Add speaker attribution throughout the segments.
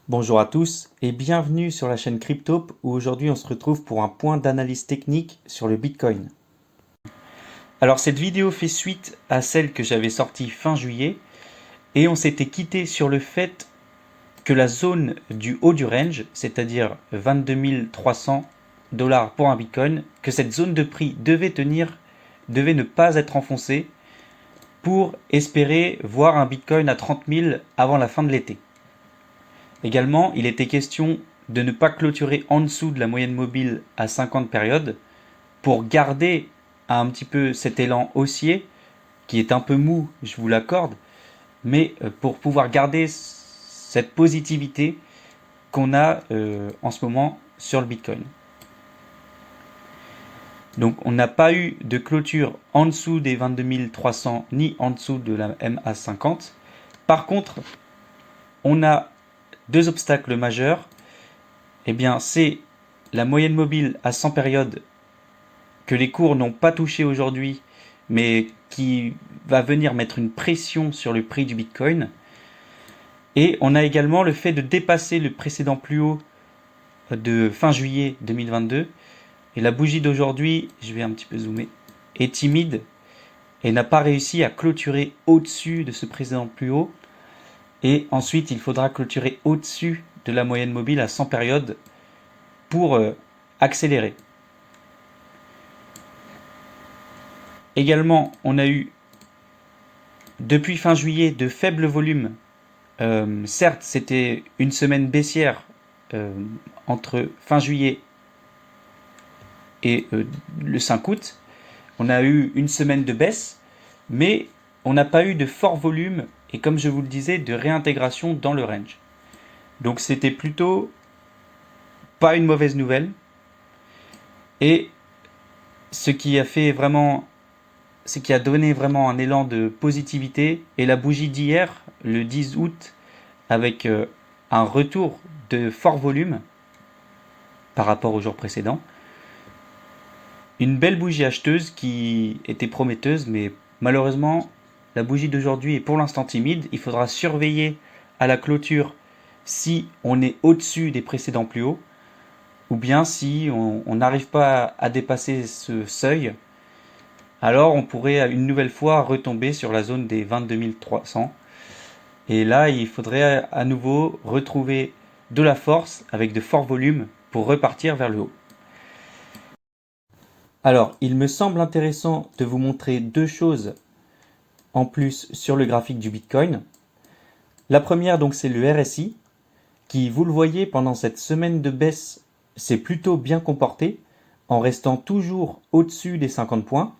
Speaker 1: Bonjour à tous et bienvenue sur la chaîne Cryptope où aujourd'hui on se retrouve pour un point d'analyse technique sur le Bitcoin. Alors cette vidéo fait suite à celle que j'avais sortie fin juillet et on s'était quitté sur le fait que la zone du haut du range, c'est-à-dire 22 300 $ pour un Bitcoin, que cette zone de prix devait ne pas être enfoncée pour espérer voir un Bitcoin à 30 000 avant la fin de l'été. Également, il était question de ne pas clôturer en dessous de la moyenne mobile à 50 périodes pour garder un petit peu cet élan haussier qui est un peu mou, je vous l'accorde, mais pour pouvoir garder cette positivité qu'on a en ce moment sur le Bitcoin. Donc on n'a pas eu de clôture en dessous des 22 300 ni en dessous de la MA50. Par contre, on a deux obstacles majeurs. Eh bien, c'est la moyenne mobile à 100 périodes que les cours n'ont pas touché aujourd'hui, mais qui va venir mettre une pression sur le prix du Bitcoin. Et on a également le fait de dépasser le précédent plus haut de fin juillet 2022. Et la bougie d'aujourd'hui, je vais un petit peu zoomer, est timide et n'a pas réussi à clôturer au-dessus de ce précédent plus haut. Et ensuite, il faudra clôturer au-dessus de la moyenne mobile à 100 périodes pour accélérer. Également, on a eu depuis fin juillet de faibles volumes. Certes, c'était une semaine baissière entre fin juillet et le 5 août. On a eu une semaine de baisse, mais on n'a pas eu de fort volume et, comme je vous le disais, de réintégration dans le range. Donc c'était plutôt pas une mauvaise nouvelle. Et ce qui a donné vraiment un élan de positivité est la bougie d'hier, le 10 août, avec un retour de fort volume par rapport au jour précédent. Une belle bougie acheteuse qui était prometteuse, mais malheureusement, la bougie d'aujourd'hui est pour l'instant timide. Il faudra surveiller à la clôture si on est au-dessus des précédents plus hauts, ou bien si on n'arrive pas à dépasser ce seuil, alors on pourrait une nouvelle fois retomber sur la zone des 22 300. Et là, il faudrait à nouveau retrouver de la force avec de forts volumes pour repartir vers le haut. Alors, il me semble intéressant de vous montrer deux choses en plus sur le graphique du Bitcoin. La première, donc, c'est le RSI, qui, vous le voyez, pendant cette semaine de baisse, s'est plutôt bien comporté, en restant toujours au-dessus des 50 points.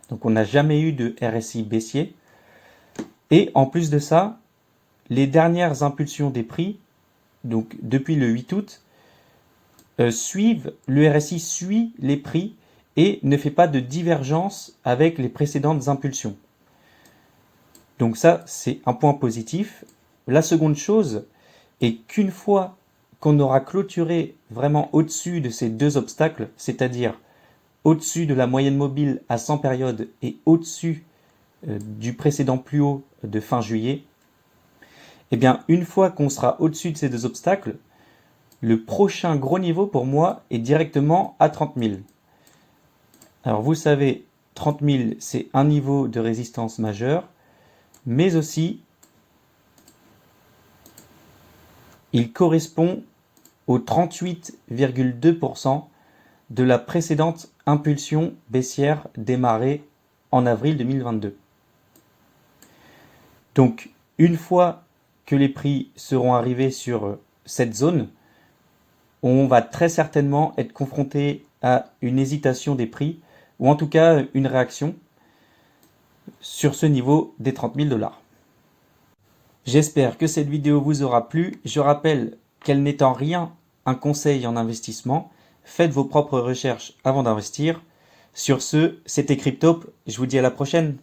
Speaker 1: Donc on n'a jamais eu de RSI baissier. Et en plus de ça, les dernières impulsions des prix, donc depuis le 8 août, le RSI suit les prix et ne fait pas de divergence avec les précédentes impulsions. Donc ça, c'est un point positif. La seconde chose est qu'une fois qu'on aura clôturé vraiment au-dessus de ces deux obstacles, c'est-à-dire au-dessus de la moyenne mobile à 100 périodes et au-dessus du précédent plus haut de fin juillet, eh bien, une fois qu'on sera au-dessus de ces deux obstacles, le prochain gros niveau pour moi est directement à 30 000. Alors vous savez, 30 000, c'est un niveau de résistance majeur, mais aussi il correspond au 38,2% de la précédente impulsion baissière démarrée en avril 2022. Donc, une fois que les prix seront arrivés sur cette zone, on va très certainement être confronté à une hésitation des prix, ou en tout cas une réaction sur ce niveau des 30 000 $. J'espère que cette vidéo vous aura plu. Je rappelle qu'elle n'est en rien un conseil en investissement. Faites vos propres recherches avant d'investir. Sur ce, c'était Cryptope. Je vous dis à la prochaine.